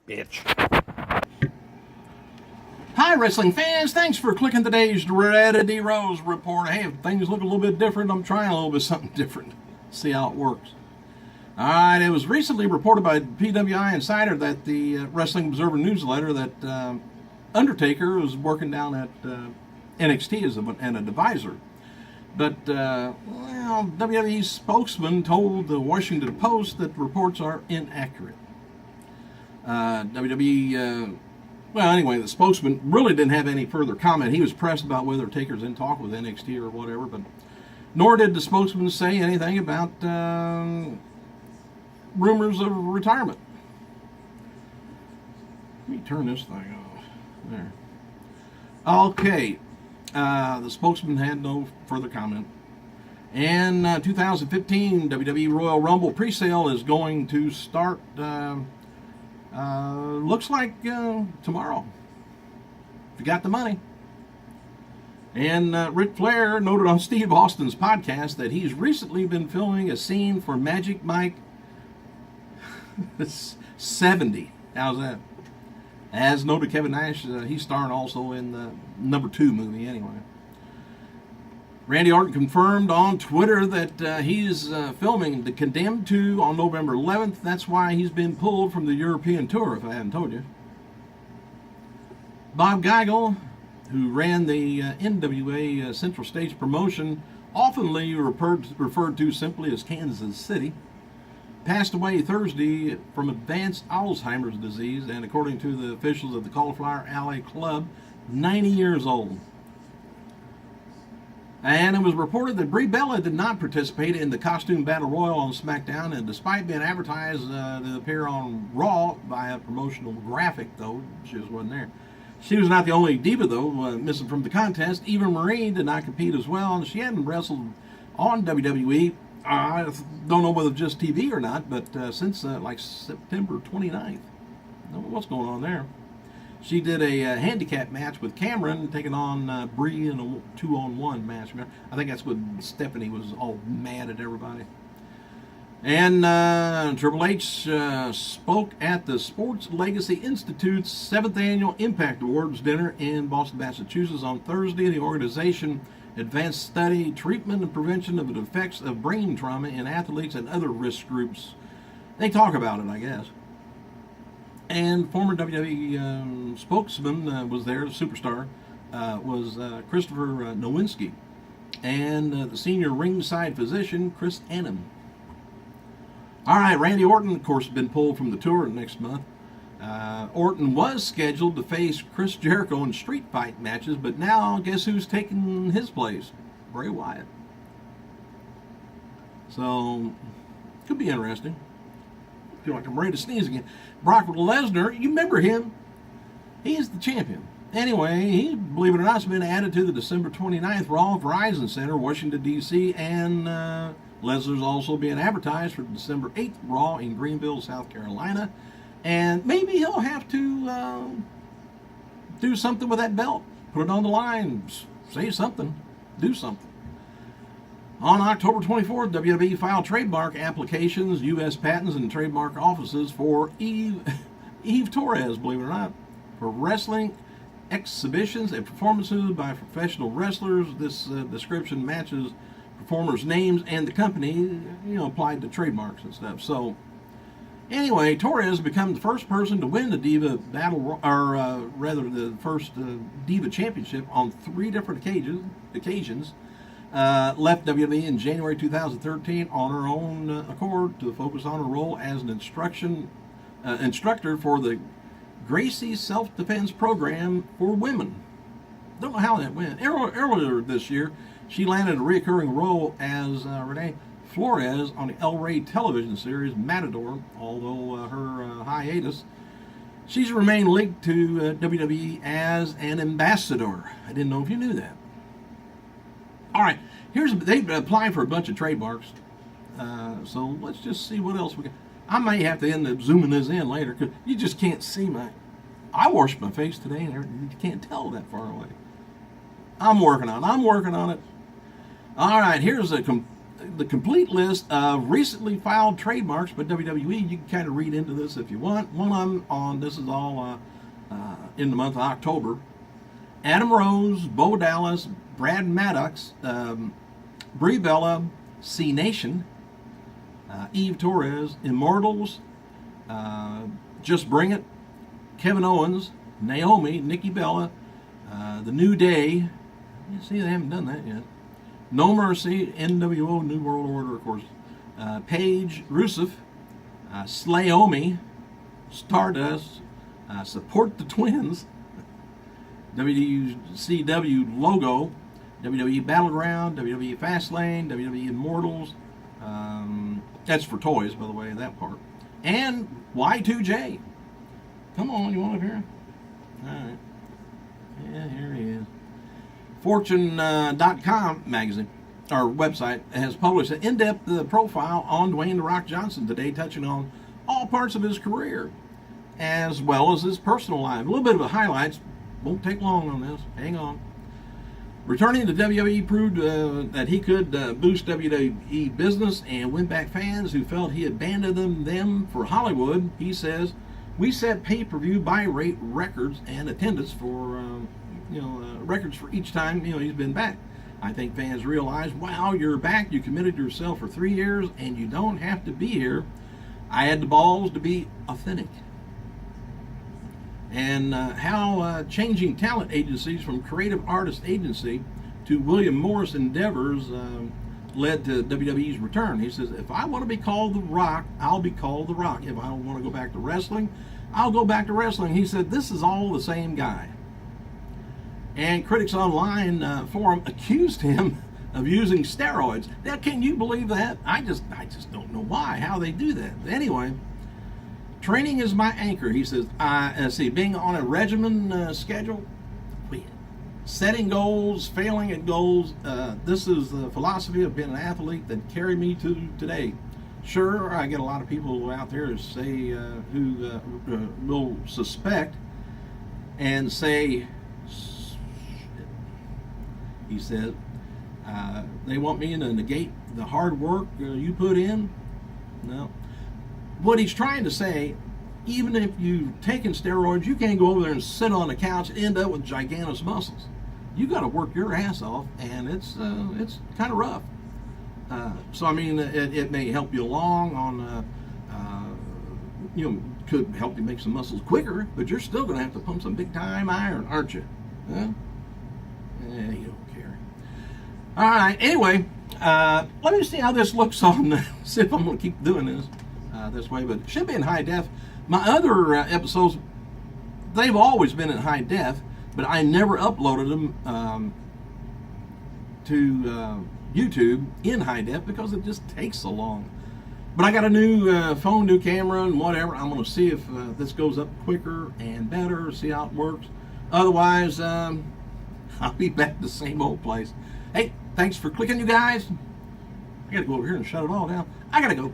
bitch. Hi, wrestling fans. Thanks for clicking today's Dreaded Rose report. Hey, if things look a little bit different, I'm trying a little bit something different. See how it works. All right, it was recently reported by PWI Insider that the Wrestling Observer newsletter that Undertaker was working down at NXT as an advisor. But, WWE spokesman told the Washington Post that the reports are inaccurate. WWE... the spokesman really didn't have any further comment. He was pressed about whether Taker's in talk with NXT or whatever, but nor did the spokesman say anything about rumors of retirement. Let me turn this thing off. There. Okay. The spokesman had no further comment. And 2015 WWE Royal Rumble presale is going to start... looks like tomorrow, if you got the money. And Ric Flair noted on Steve Austin's podcast that he's recently been filming a scene for Magic Mike 70. How's that? As noted, Kevin Nash, he's starring also in the number 2 movie anyway. Randy Orton confirmed on Twitter that he's filming The Condemned 2 on November 11th. That's why he's been pulled from the European tour, if I hadn't told you. Bob Geigel, who ran the NWA Central States promotion, oftenly referred to simply as Kansas City, passed away Thursday from advanced Alzheimer's disease, and according to the officials of the Cauliflower Alley Club, 90 years old. And it was reported that Brie Bella did not participate in the costume battle royal on SmackDown, and despite being advertised to appear on Raw by a promotional graphic, though, she just wasn't there. She was not the only diva, though, missing from the contest. Eva Marie did not compete as well, and she hadn't wrestled on WWE. I don't know whether just TV or not, but since like September 29th. I don't know what's going on there. She did a handicap match with Cameron, taking on Brie in a 2-on-1 match. I think that's when Stephanie was all mad at everybody. And Triple H spoke at the Sports Legacy Institute's 7th Annual Impact Awards dinner in Boston, Massachusetts on Thursday. The organization advanced study, treatment, and prevention of the effects of brain trauma in athletes and other risk groups. They talk about it, I guess. And former WWE spokesman was there, the superstar, was Christopher Nowinski. And the senior ringside physician, Chris Annan. All right, Randy Orton, of course, has been pulled from the tour next month. Orton was scheduled to face Chris Jericho in street fight matches, but now guess who's taking his place? Bray Wyatt. So, could be interesting. I feel like I'm ready to sneeze again. Brock Lesnar, you remember him? He's the champion. Anyway, he, believe it or not, has been added to the December 29th Raw Verizon Center, Washington, D.C., and Lesnar's also being advertised for December 8th Raw in Greenville, South Carolina. And maybe he'll have to do something with that belt. Put it on the line. Say something. Do something. On October 24th, WWE filed trademark applications, U.S. patents, and trademark offices for Eve Torres, believe it or not, for wrestling exhibitions and performances by professional wrestlers. This description matches performers' names and the company, applied to trademarks and stuff. So, anyway, Torres became the first person to win the Diva Battle, the first Diva Championship on 3 different occasions. Left WWE in January 2013 on her own accord to focus on her role as an instructor for the Gracie Self-Defense Program for Women. Don't know how that went. Earlier this year, she landed a recurring role as Renee Flores on the El Rey television series Matador, although her hiatus. She's remained linked to WWE as an ambassador. I didn't know if you knew that. All right, they've applied for a bunch of trademarks, so let's just see what else we got. I may have to end up zooming this in later because you just can't see I washed my face today and you can't tell that far away. I'm working on it. All right, here's a the complete list of recently filed trademarks by WWE. You can kind of read into this if you want. One of them on, this is all in the month of October. Adam Rose, Bo Dallas, Brad Maddox, Brie Bella, C Nation, Eve Torres, Immortals, Just Bring It, Kevin Owens, Naomi, Nikki Bella, The New Day. You see, they haven't done that yet. No Mercy, NWO, New World Order, of course. Paige, Rusev, Slayomi, Stardust, Support the Twins, WCW logo, WWE Battleground, WWE Fastlane, WWE Immortals. That's for toys, by the way, that part. And Y2J. Come on, you want up here? All right. Yeah, here he is. Fortune.com magazine, or website, has published an in-depth profile on Dwayne "The Rock" Johnson today, touching on all parts of his career, as well as his personal life. A little bit of the highlights. Won't take long on this. Hang on. Returning to WWE proved that he could boost WWE business and win back fans who felt he abandoned them for Hollywood. He says, "We set pay-per-view buy rate records and attendance for records for each time he's been back. I think fans realize, wow, you're back. You committed yourself for 3 years, and you don't have to be here. I had the balls to be authentic." And how changing talent agencies from Creative Artist Agency to William Morris Endeavors led to WWE's return. He says, "If I want to be called The Rock, I'll be called The Rock. If I want to go back to wrestling, I'll go back to wrestling." He said, "This is all the same guy." And Critics Online forum accused him of using steroids. Now, can you believe that? I just don't know how they do that. Anyway, training is my anchor. He says, being on a regimen schedule, setting goals, failing at goals. This is the philosophy of being an athlete that carried me to today. Sure, I get a lot of people out there say who will suspect and say, he said, they want me to negate the hard work you put in. No. What he's trying to say, even if you've taken steroids, you can't go over there and sit on the couch and end up with gigantic muscles. You got to work your ass off, and it's kind of rough. So I mean, it may help you along on, could help you make some muscles quicker, but you're still going to have to pump some big time iron, aren't you? Huh? Yeah, you don't care. All right. Anyway, let me see how this looks on. See if I'm going to keep doing this way, but it should be in high def. My other episodes, they've always been in high def, but I never uploaded them to YouTube in high def because it just takes so long. But I got a new phone, new camera, and whatever. I'm going to see if this goes up quicker and better, see how it works. Otherwise, I'll be back to the same old place. Hey, thanks for clicking, you guys. I got to go over here and shut it all down. I got to go.